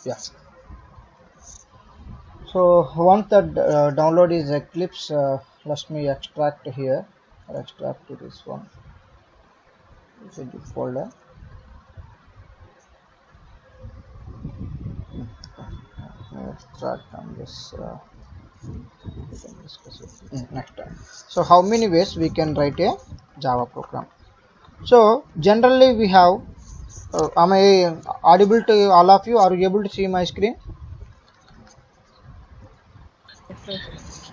Yeah. So once that download is Eclipse, let me extract here. I'll extract to this one. It's a zip folder. Extract on this. Next time. So how many ways we can write a Java program? So generally we have. Am I audible to all of you? Are you able to see my screen?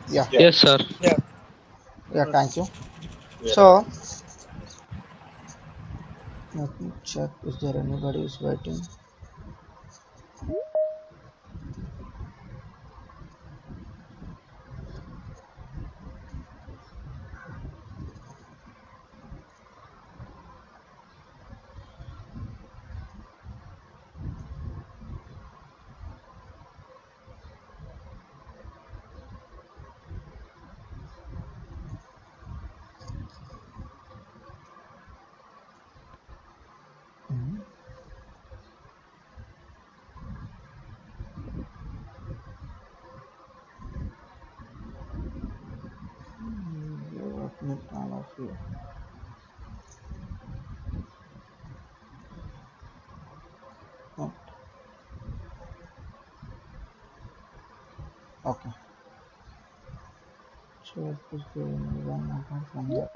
Yeah. Yes, sir. Yeah. Thank you. So let me check. Is there anybody is waiting? Let me turn off here. Oh, okay. So is there anyone apart from that?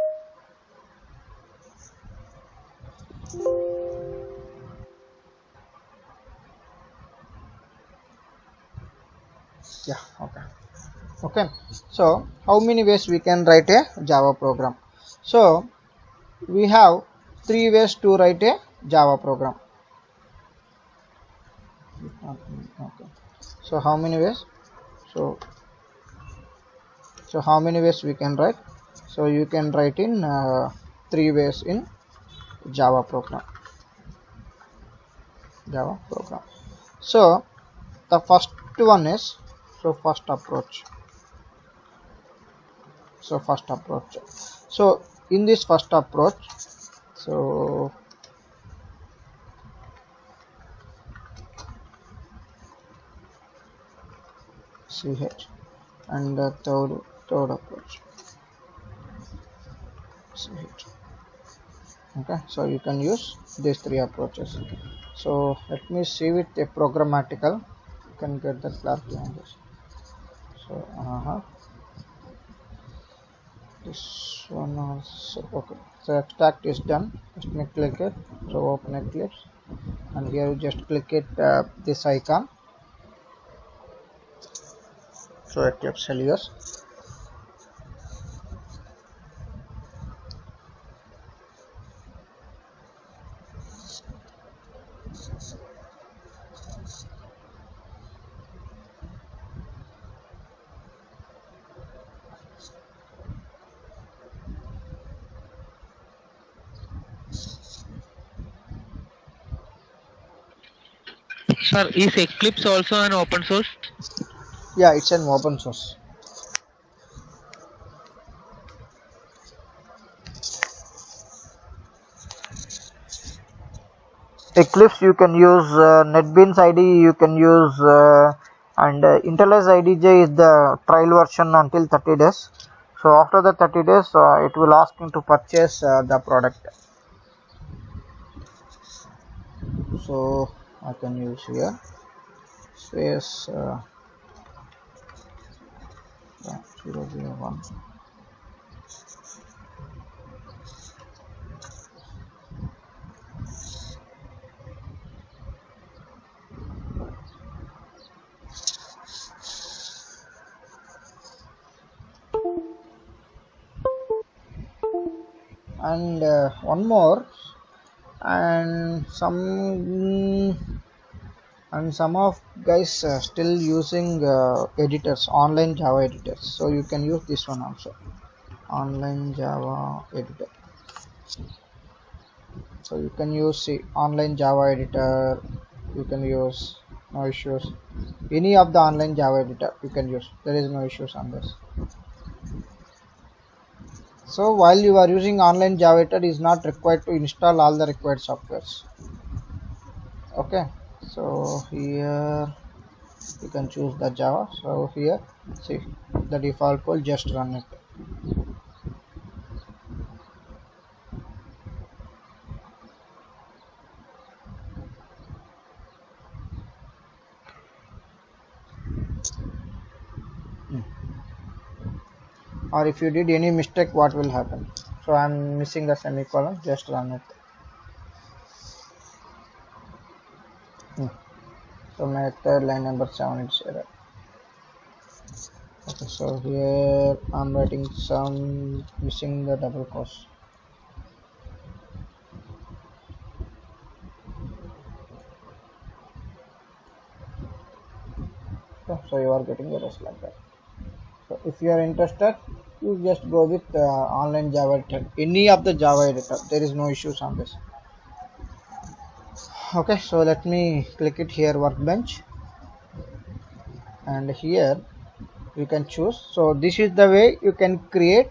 Yeah. Okay. Okay. So how many ways we can write a Java program? So we have 3 ways to write a Java program. Okay. So how many ways? So how many ways we can write? So you can write in 3 ways in Java program. So the first one is first approach. So in this first approach, so CH, and the third approach CH. Okay, so you can use these 3 approaches. So let me see with a programmatical. You can get the clarity on this. So this one also. Okay, so extract is done. Let me click it. So open Eclipse, and here you just click it this icon. So Eclipse Helios. Sir, is Eclipse also an open source? Yeah, it's an open source. Eclipse you can use NetBeans IDE, you can use and IntelliJ IDJ is the trial version until 30 days. So after the 30 days it will ask you to purchase the product. So I can use here space 001. And one more, and some of guys still using editors, online Java editors, so you can use this one also, online Java editor. So you can use online Java editor, you can use, no issues, any of the online Java editor you can use, there is no issues on this. So while you are using online Java editor, is not required to install all the required softwares. Okay, So here you can choose the Java. So here see the default code, just run it. Or if you did any mistake, what will happen? So I'm missing the semicolon, just run it. So method line number 7 is error. Okay, so here I'm writing some missing the double quotes. Okay, so you are getting errors like that. So if you are interested, you just go with online Java editor, any of the Java editor. There is no issues on this. Okay, so let me click it here, workbench, and here you can choose. So this is the way you can create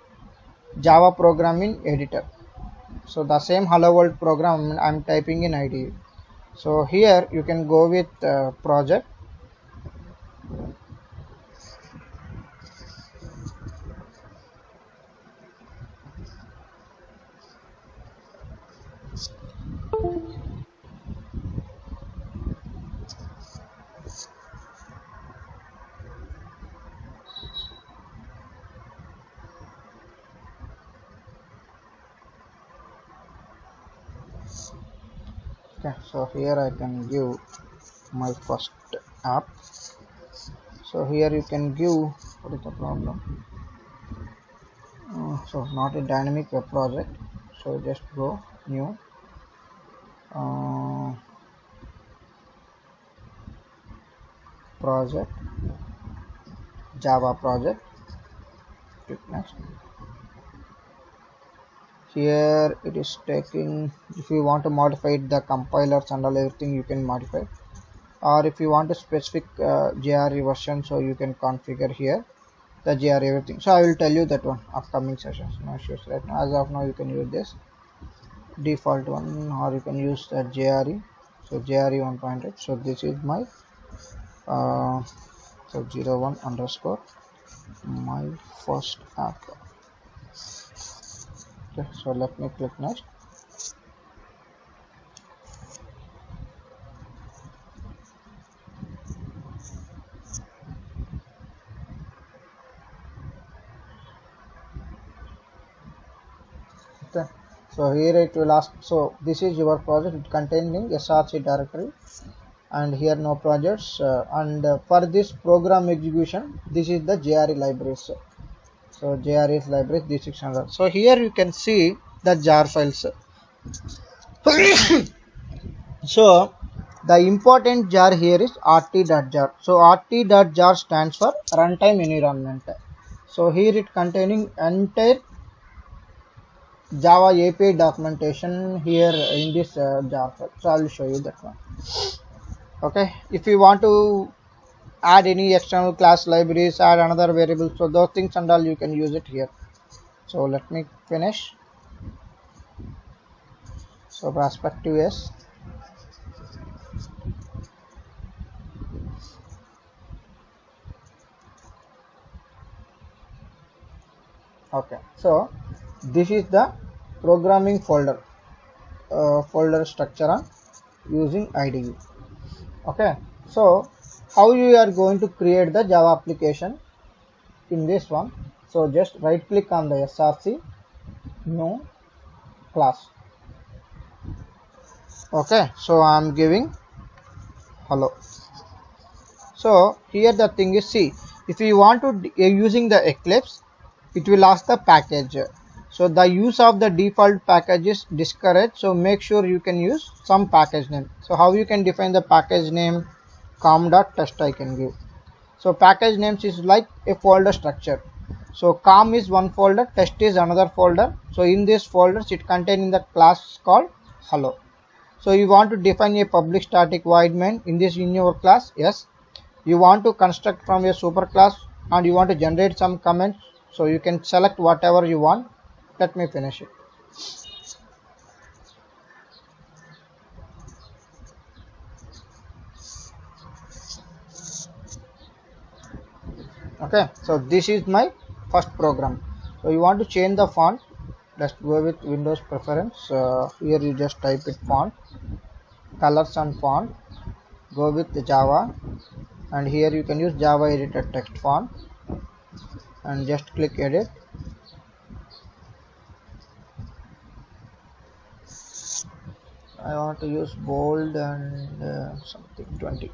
Java programming editor. So the same hello world program I'm typing in IDE. So here you can go with project. Okay, so here I can give my first app. So here you can give, what is the problem? So not a dynamic web project. So just go new, uh, project, Java project, click next. Here it is taking, if you want to modify the compilers and all everything you can modify, or if you want a specific JRE version, so you can configure here the JRE everything. So I will tell you that one upcoming sessions, no issues right now. As of now you can use this default one, or you can use the JRE. So JRE 1.8. So this is my so 01 underscore my first app. Okay, so let me click next. Okay, so here it will ask, so this is your project, it containing src directory, and here no projects, and for this program execution this is the JRE libraries. So JRE's library, this is another. So here you can see the jar files. So the important jar here is rt.jar. So rt.jar stands for runtime environment. So here it containing entire Java API documentation here in this jar file. So I will show you that one. Okay, if you want to add any external class libraries, add another variable, so those things and all you can use it here. So let me finish. So perspective is okay. So this is the programming folder, folder structure on using IDE. Okay, so how you are going to create the Java application in this one? So just right click on the src, new class. Okay, so I'm giving hello. So here the thing is, see, if you want to using the Eclipse, it will ask the package. So the use of the default package is discouraged. So make sure you can use some package name. So how you can define the package name? com.test I can give. So package names is like a folder structure. So com is one folder, test is another folder. So in this folders it contains the class called hello. So you want to define a public static void main in this in your class? Yes. You want to construct from a super class and you want to generate some comments, so you can select whatever you want. Let me finish it. Okay, so this is my first program. So you want to change the font, let's go with Windows preference. Here you just type it font, colors and font, go with the Java, and here you can use Java editor text font and just click edit. I want to use bold and something 20,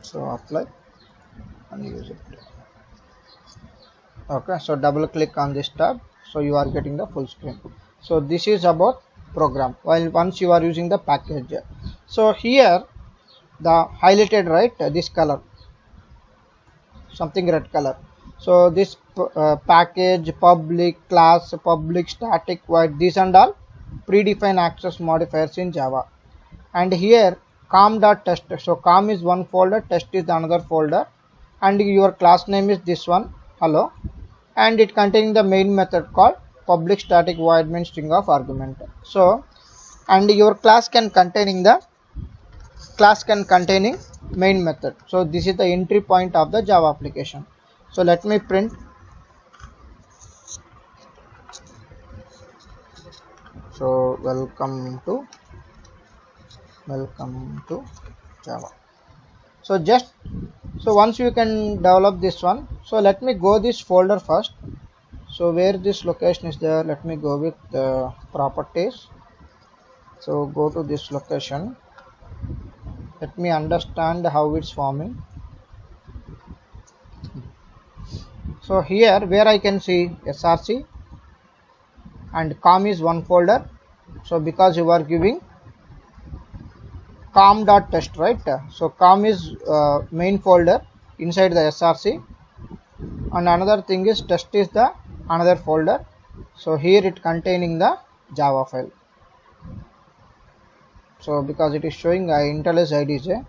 so apply and use it. Okay, so double click on this tab, so you are getting the full screen. So this is about program, while once you are using the package. So here the highlighted, right, this color, something red color. So this package, public, class, public, static, void, these and all predefined access modifiers in Java. And here com.test, so com is one folder, test is another folder, and your class name is this one, hello, and it containing the main method called public static void main string of argument. So and your class can containing main method. So this is the entry point of the Java application. So let me print. So welcome to Java. So once you can develop this one, so let me go this folder first. So where this location is there, let me go with properties. So go to this location, let me understand how it's forming. So here where I can see src and com is one folder, so because you are giving com.test, right, so com is main folder inside the src, and another thing is test is the another folder. So here it containing the Java file. So because it is showing IntelliJ IDJ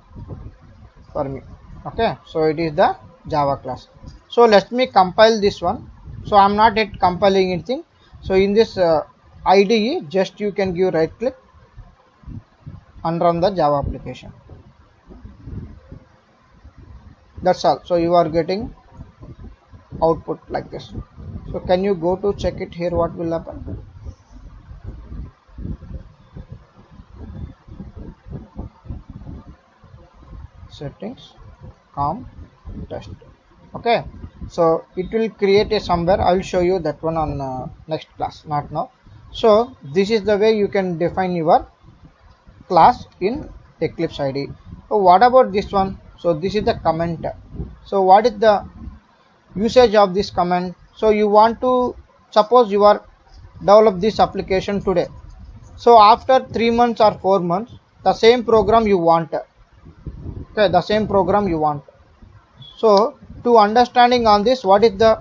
for me. Okay, so it is the Java class. So let me compile this one. So I'm not yet compiling anything. So in this IDE, just you can give right click and run the Java application. That's all. So you are getting output like this. So can you go to check it here, what will happen? Settings, com, test. Okay, so it will create a somewhere. I will show you that one on next class, not now. So this is the way you can define your class in Eclipse IDE. So what about this one? So this is the comment. So what is the usage of this comment? So you want to suppose you are develop this application today. So after 3 months or 4 months, the same program you want. Okay, the same program you want. So to understanding on this, what is the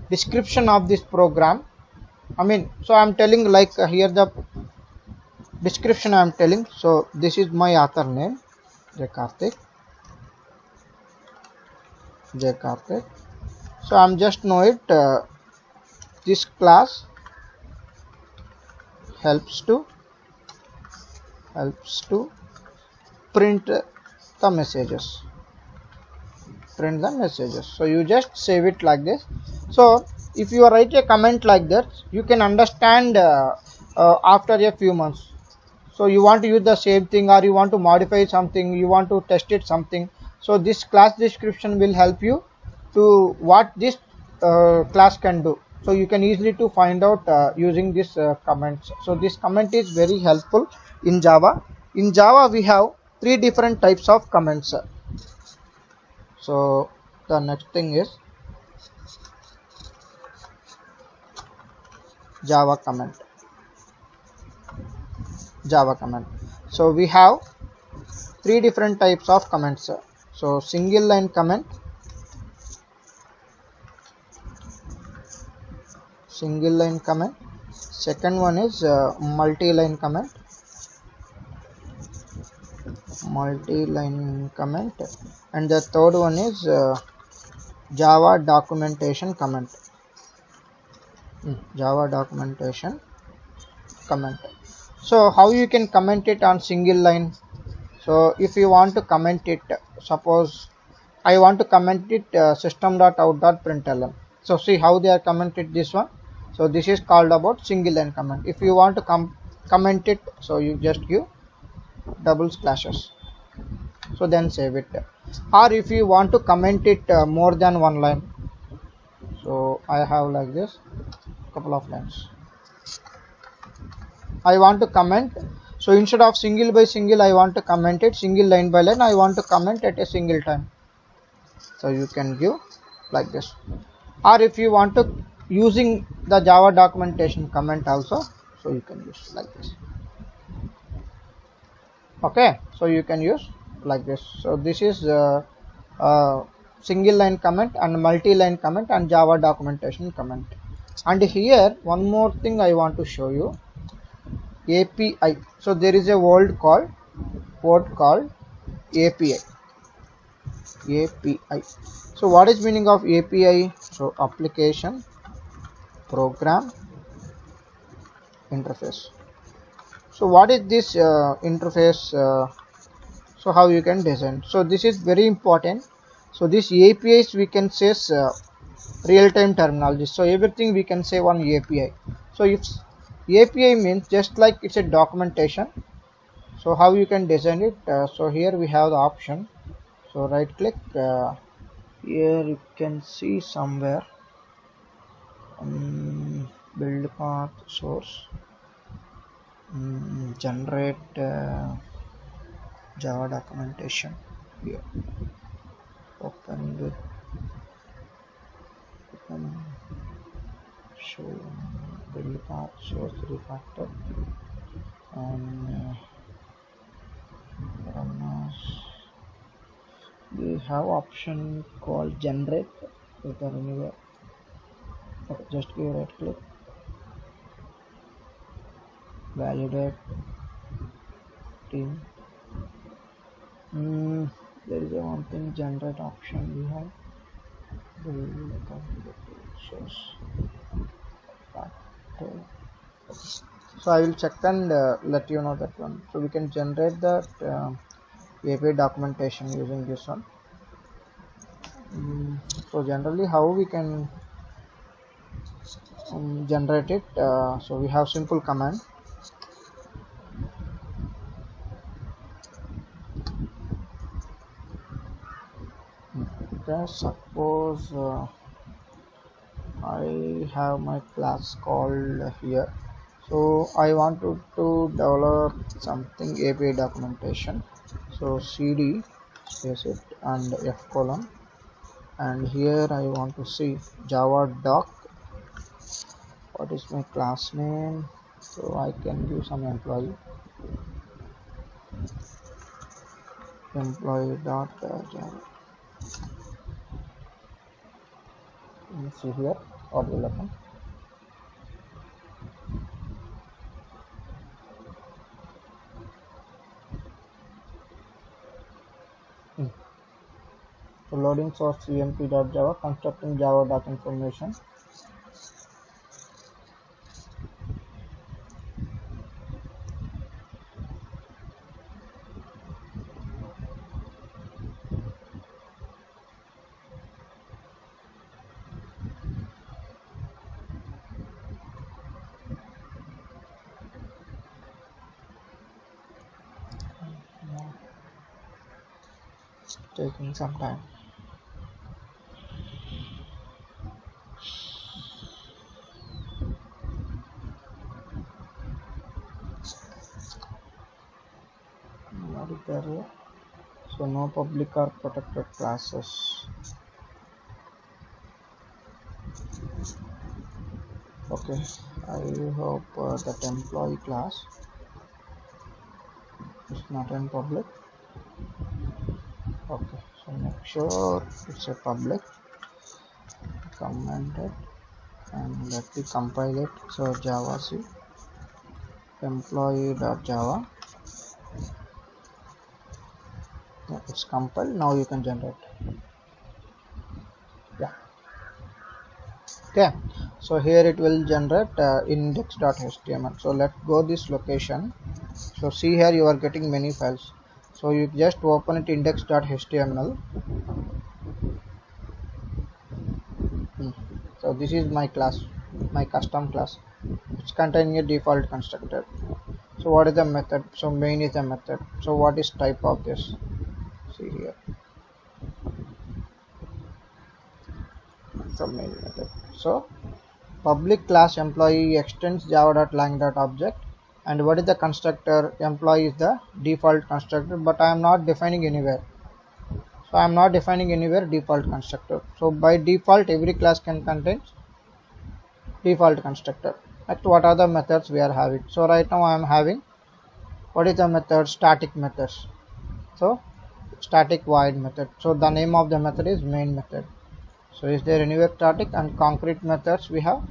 description of this program? I mean, so I am telling like here the description I am telling. So this is my author name, J Karthik. So I'm just know it. This class helps to print the messages. So you just save it like this. So if you write a comment like that, you can understand after a few months. So you want to use the same thing, or you want to modify something, you want to test it something. So this class description will help you to what this class can do. So you can easily to find out using this comments. So this comment is very helpful in Java. In Java we have 3 different types of comments. So the next thing is Java comment. So we have 3 different types of comments. So single line comment, second one is multi-line comment, and the third one is Java documentation comment. So how you can comment it on single line? So if you want to comment it, suppose I want to comment it system.out.println. So see how they are commented this one. So this is called about single line comment. If you want to comment it, so you just give double slashes. So then save it. Or if you want to comment it more than one line, so I have like this couple of lines. I want to comment, so instead of single by single I want to comment it single line by line. I want to comment at a single time, so you can give like this. Or if you want to using the Java documentation comment also, so you can use like this. Okay, so you can use like this. So this is single line comment and multi-line comment and Java documentation comment. And here one more thing I want to show you, API. So there is a word called API. API. So what is meaning of API? So application program interface. So what is this interface? So how you can design? So this is very important. So this APIs we can say real-time terminology. So everything we can say one API. So if API means just like it's a documentation. So how you can design it? So here we have the option. So right click. Here you can see somewhere build path source, generate Java documentation. Here open with show build path source refactor and we have option called generate. Is there anywhere? Okay, just give right click, validate team. There is a one thing generate option we have. So I will check and let you know that one. So we can generate that API documentation using this one. So generally how we can generate it? So we have simple command. Okay, suppose I have my class called here. So I wanted to develop something API documentation. So cd space it and f colon, and here I want to see Java doc. What is my class name? So I can give some employee dot Java. Let's see here what will happen. So loading source cmp.java, constructing Java doc information. Taking some time. What is there here? So no public or protected classes. Okay, I hope that employee class is not in public. Okay, so make sure it's a public. Comment it and let me compile it. So Java C employee.java. Yeah, it's compiled. Now you can generate. Yeah. Okay, so here it will generate index.html. So let's go this location. So see here you are getting many files. So you just open it index.html. So this is my class, my custom class, which containing a default constructor. So what is the method? So main is the method. So what is type of this? See here. So main method. So public class employee extends java.lang.object, and what is the constructor? Employee is the default constructor, but I am not defining anywhere. So I am not defining anywhere default constructor. So by default every class can contain default constructor. Next, what are the methods we are having? So right now I am having, what is the method? Static methods. So static void method. So the name of the method is main method. So is there anywhere static? And concrete methods we have?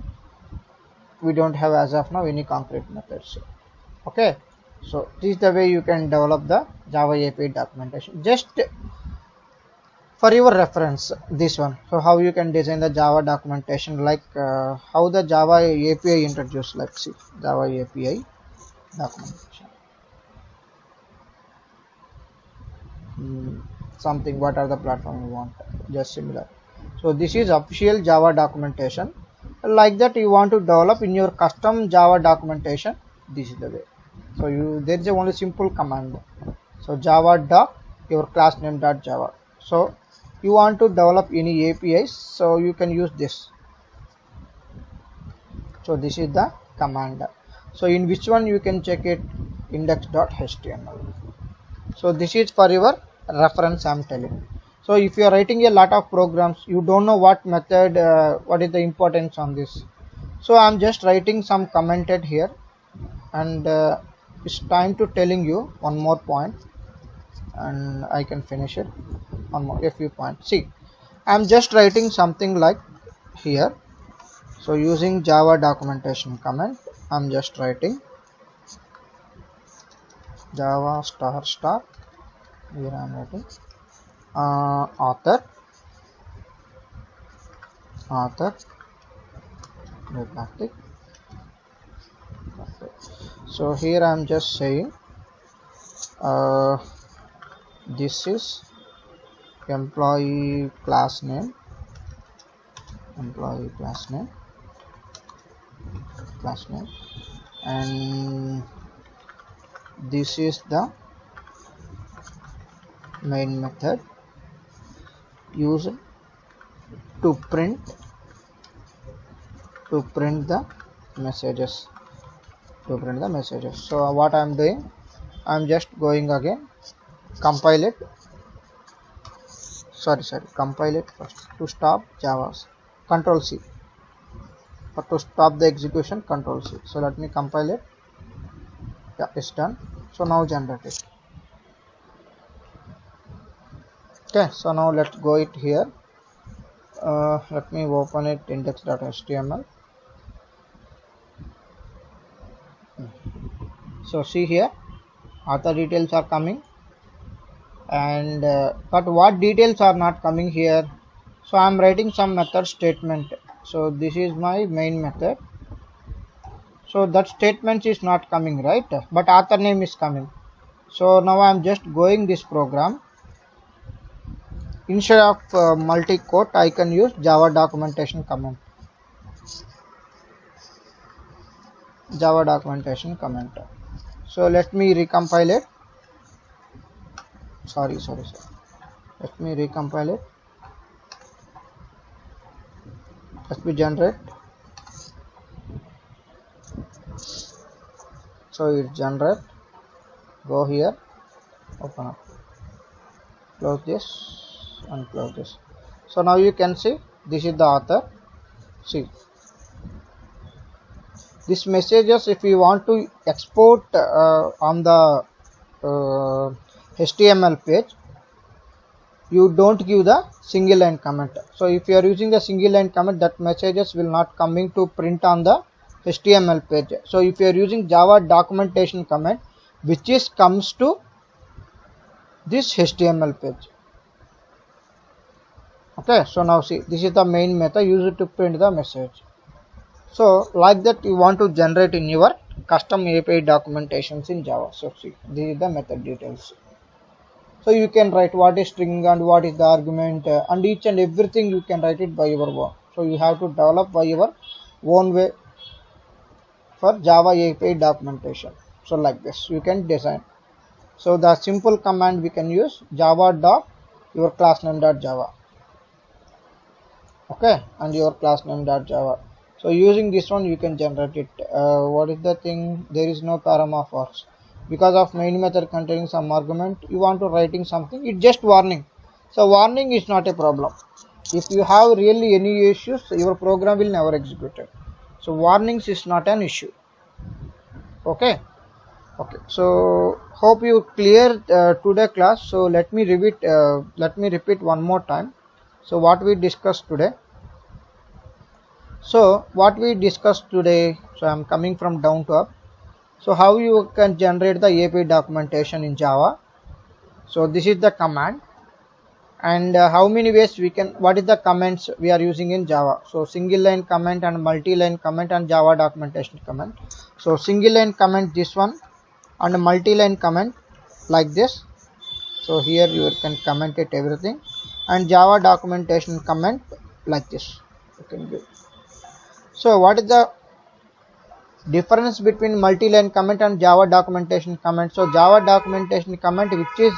We don't have as of now any concrete methods. Okay, so this is the way you can develop the Java API documentation. Just for your reference, this one. So how you can design the Java documentation, like how the Java API introduced. Let's see Java API documentation. Something, what are the platform you want? Just similar. So this is official Java documentation. Like that you want to develop in your custom Java documentation. This is the way. So there is a only simple command. So java doc your class name dot java. So you want to develop any APIs, so you can use this. So this is the command. So in which one you can check it? Index.html. So this is for your reference I am telling. So if you are writing a lot of programs, you don't know what method, what is the importance on this. So I am just writing some commented here, and it's time to telling you one more point, and I can finish it. One more, a few points. See, I am just writing something like here. So using Java documentation command, I am just writing Java **. Here I am writing author plastic. So here I am just saying this is employee class name, and this is the main method used to print the messages. So what I am doing, I am just going again, compile it. Compile it first to stop Java's. Control C. But to stop the execution, Control C. So let me compile it. Yeah, it's done. So now generate it. Okay, so now let's go it here. Let me open it, index.html. So see here, author details are coming, and but what details are not coming here? So I am writing some method statement. So this is my main method. So that statement is not coming, right? But author name is coming. So now I am just going this program. Instead of multi-quote, I can use Java documentation command. So let me recompile it. Sorry. Let me recompile it. Let me generate. So it generate. Go here. Open up. Close this and close this. So now you can see this is the author. See, this messages, if you want to export on the HTML page, you don't give the single line comment. So if you are using the single line comment, that messages will not coming to print on the HTML page. So if you are using Java documentation comment, which is comes to this HTML page. Okay, so now see, this is the main method used to print the message. So like that you want to generate in your custom API documentations in Java. So see, this is the method details. So you can write what is string and what is the argument, and each and everything you can write it by your own. So you have to develop by your own way for Java API documentation. So like this you can design. So the simple command we can use java dot your class name dot java. Okay, and your class name dot java. So using this one you can generate it. What is the thing? There is no paramorphs because of main method containing some argument. You want to writing something, it's just warning. So warning is not a problem. If you have really any issues, your program will never execute it. So warnings is not an issue. Okay. Okay, so hope you clear today class. So let me repeat one more time. So what we discussed today. So what we discussed today. So I'm coming from down to up. So how you can generate the API documentation in Java. So this is the command, and how many ways we can. What is the comments we are using in Java? So single line comment and multi-line comment and Java documentation comment. So single line comment this one, and multi-line comment like this. So here you can comment it everything, and Java documentation comment like this you can do. So what is the difference between multi-line comment and Java documentation comment? So Java documentation comment, which is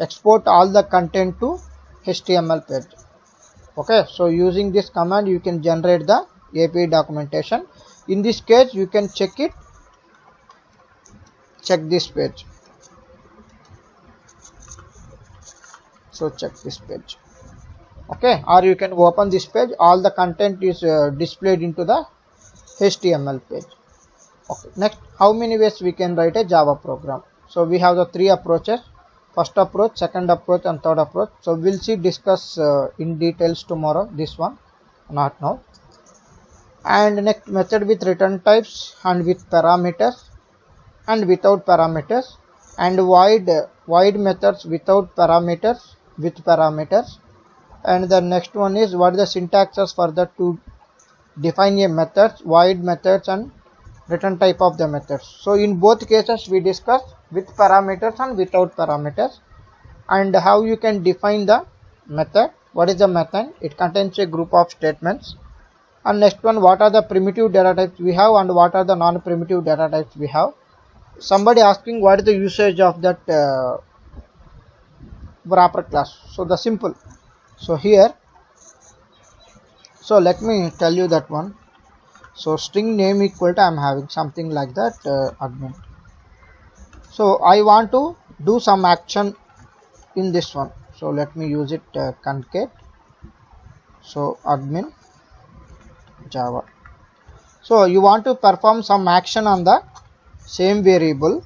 export all the content to HTML page. Okay, so using this command you can generate the API documentation. In this case you can check this page. So check this page. Okay, or you can open this page. All the content is displayed into the HTML page. Okay, next, how many ways we can write a Java program? So we have the three approaches: first approach, second approach, and third approach. So we'll discuss in details tomorrow. This one, not now. And next, method with return types and with parameters and without parameters, and void methods without parameters, with parameters. And the next one is what is the syntaxes for that to define a method, void methods and return type of the methods. So in both cases we discussed with parameters and without parameters, and how you can define the method. What is the method? It contains a group of statements. And next one, what are the primitive data types we have and what are the non-primitive data types we have. Somebody asking what is the usage of that wrapper class. So the simple. So here, so let me tell you that one. So string name equal to, I'm having something like that, admin. So I want to do some action in this one. So let me use it, concat. So admin Java. So you want to perform some action on the same variable.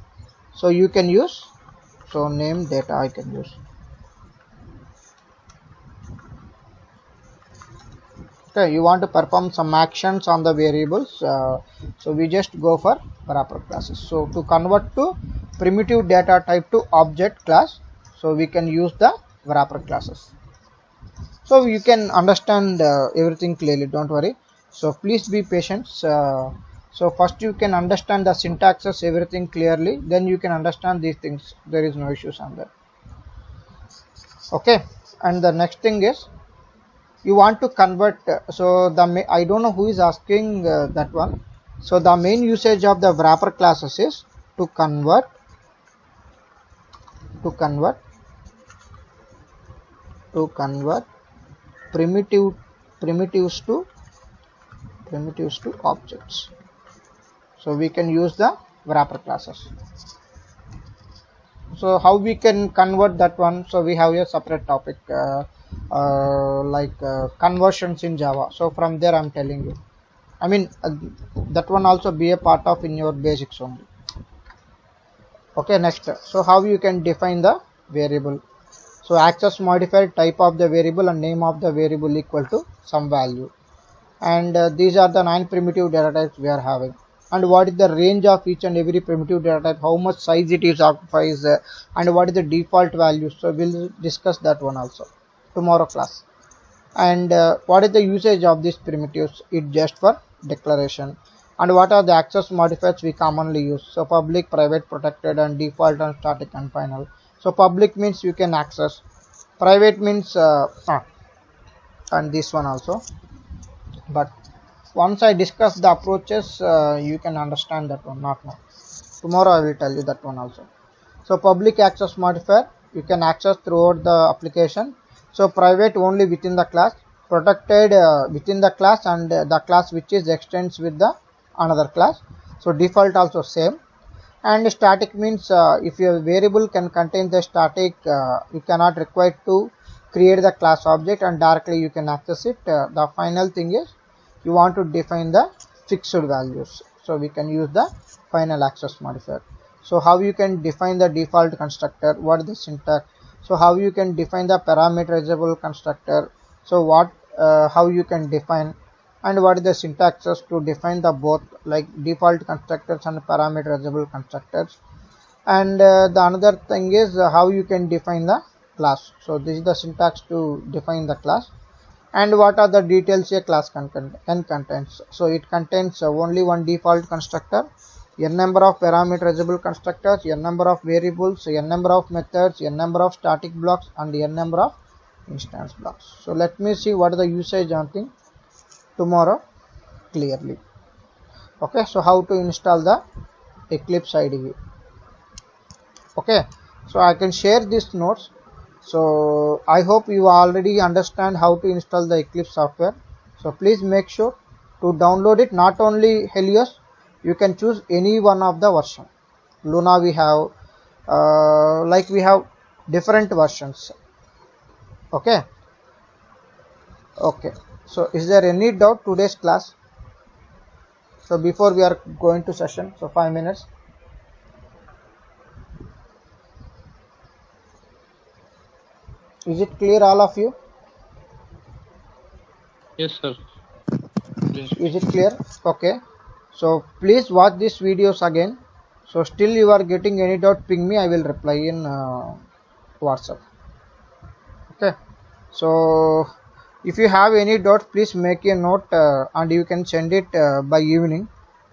So you can use, so name data I can use. Okay, you want to perform some actions on the variables. So we just go for wrapper classes. So to convert to primitive data type to object class, so we can use the wrapper classes. So you can understand everything clearly, don't worry. So please be patient. So first you can understand the syntaxes, everything clearly, then you can understand these things. There is no issues on that. Okay, and the next thing is you want to convert. So the I don't know who is asking that one. So the main usage of the wrapper classes is to convert primitives to objects. So we can use the wrapper classes. So how we can convert that one? So we have a separate topic like conversions in Java. So from there I'm telling you. I mean that one also be a part of in your basics only. Okay, next. So how you can define the variable? So access modifier, type of the variable and name of the variable equal to some value. And these are the 9 primitive data types we are having. And what is the range of each and every primitive data type, how much size it is occupies, and what is the default value. So we'll discuss that one also tomorrow class. And what is the usage of these primitives? It just for declaration. And what are the access modifiers we commonly use? So public, private, protected, and default, and static and final. So public means you can access, private means and this one also. But once I discuss the approaches, you can understand that one, not now. Tomorrow I will tell you that one also. So public access modifier, you can access throughout the application. So private only within the class, protected within the class, and the class which is extends with the another class. So default also same. And static means if your variable can contain the static, you cannot require to create the class object and directly you can access it. The final thing is you want to define the fixed values, so we can use the final access modifier. So how you can define the default constructor, what is the syntax, so how you can define the parameterizable constructor, so what how you can define, and what is the syntaxes to define the both like default constructors and parameterizable constructors. And the another thing is how you can define the class. So this is the syntax to define the class. And what are the details a class contains. So it contains only one default constructor, n number of parameterizable constructors, n number of variables, n number of methods, n number of static blocks, and n number of instance blocks. So let me see what is the usage on thing tomorrow clearly. Okay, so how to install the Eclipse IDE. Okay, so I can share these notes. So I hope you already understand how to install the Eclipse software. So please make sure to download it. Not only Helios, you can choose any one of the version. Luna we have, like we have different versions. Okay. Okay. So is there any doubt today's class? So before we are going to session, so 5 minutes. Is it clear all of you? Yes, sir. Yes. Is it clear? Okay. So please watch these videos again. So still you are getting any doubt, ping me, I will reply in WhatsApp. Okay. So if you have any doubt, please make a note and you can send it by evening,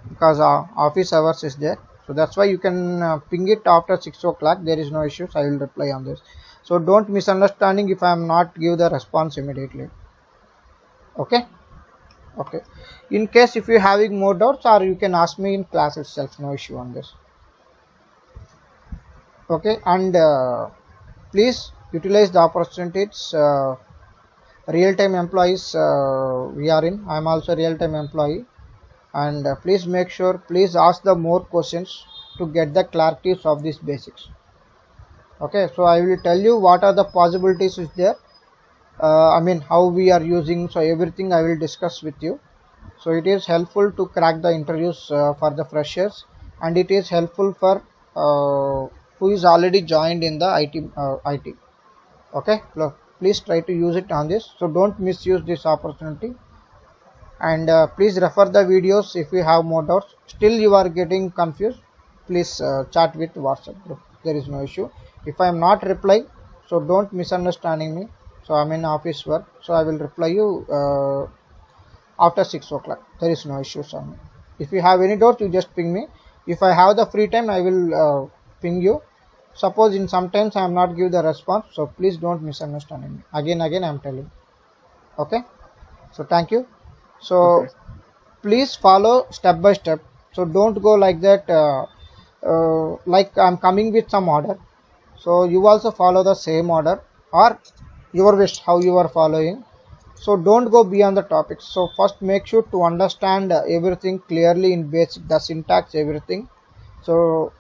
because office hours is there. So that's why you can ping it after 6 o'clock. There is no issues. I will reply on this. So don't misunderstanding if I am not give the response immediately. Okay. Okay. In case if you having more doubts, or you can ask me in class itself. No issue on this. Okay. And please utilize the opportunities. Real-time employees we are in. I am also real-time employee. And please make sure, please ask the more questions to get the clarities of these basics. Okay, so I will tell you what are the possibilities is there, I mean how we are using, so everything I will discuss with you. So it is helpful to crack the interviews for the freshers, and it is helpful for who is already joined in the IT. Okay, please try to use it on this, so don't misuse this opportunity. And please refer the videos if you have more doubts. Still you are getting confused, please chat with WhatsApp group. There is no issue. If I am not replying, so don't misunderstanding me. So I am in office work, so I will reply you after 6 o'clock. There is no issues on me. If you have any doubt, you just ping me. If I have the free time, I will ping you. Suppose in sometimes I am not give the response, so please don't misunderstand me. Again I am telling. Okay. So thank you. So Okay. please follow step by step. So don't go like that. Like I'm coming with some order, so you also follow the same order or your wish how you are following. So don't go beyond the topics. So first make sure to understand everything clearly in basic, the syntax, everything. So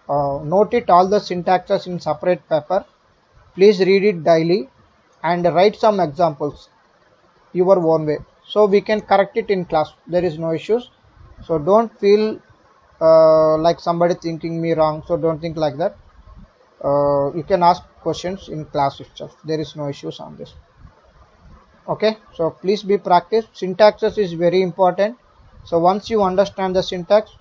note it all the syntaxes in separate paper. Please read it daily and write some examples your own way, so we can correct it in class. There is no issues. So don't feel like somebody thinking me wrong, so don't think like that. You can ask questions in class itself. There is no issues on this. Okay, so please be practice. Syntaxes is very important. So once you understand the syntax,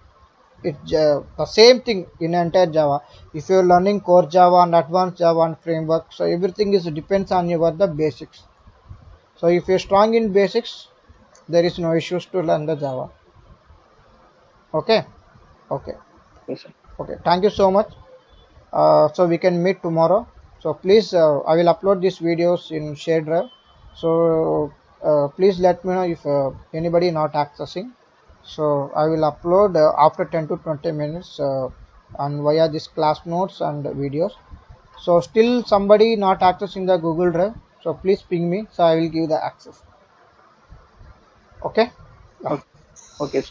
it's the same thing in entire Java. If you're learning core Java and advanced Java and framework, so everything is depends on your the basics. So if you're strong in basics, there is no issues to learn the Java. Okay. Okay. Yes, sir. Okay. Thank you so much. So we can meet tomorrow. So please, I will upload these videos in share drive. So please let me know if anybody not accessing. So I will upload after 10 to 20 minutes and via this class notes and videos. So still somebody not accessing the Google Drive, so please ping me, so I will give the access. Okay. Yeah. Okay.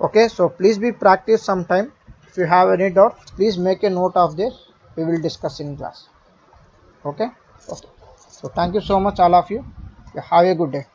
Okay, so please be practice sometime. If you have any doubts, please make a note of this. We will discuss in class. Okay. Okay. So thank you so much all of you. Have a good day.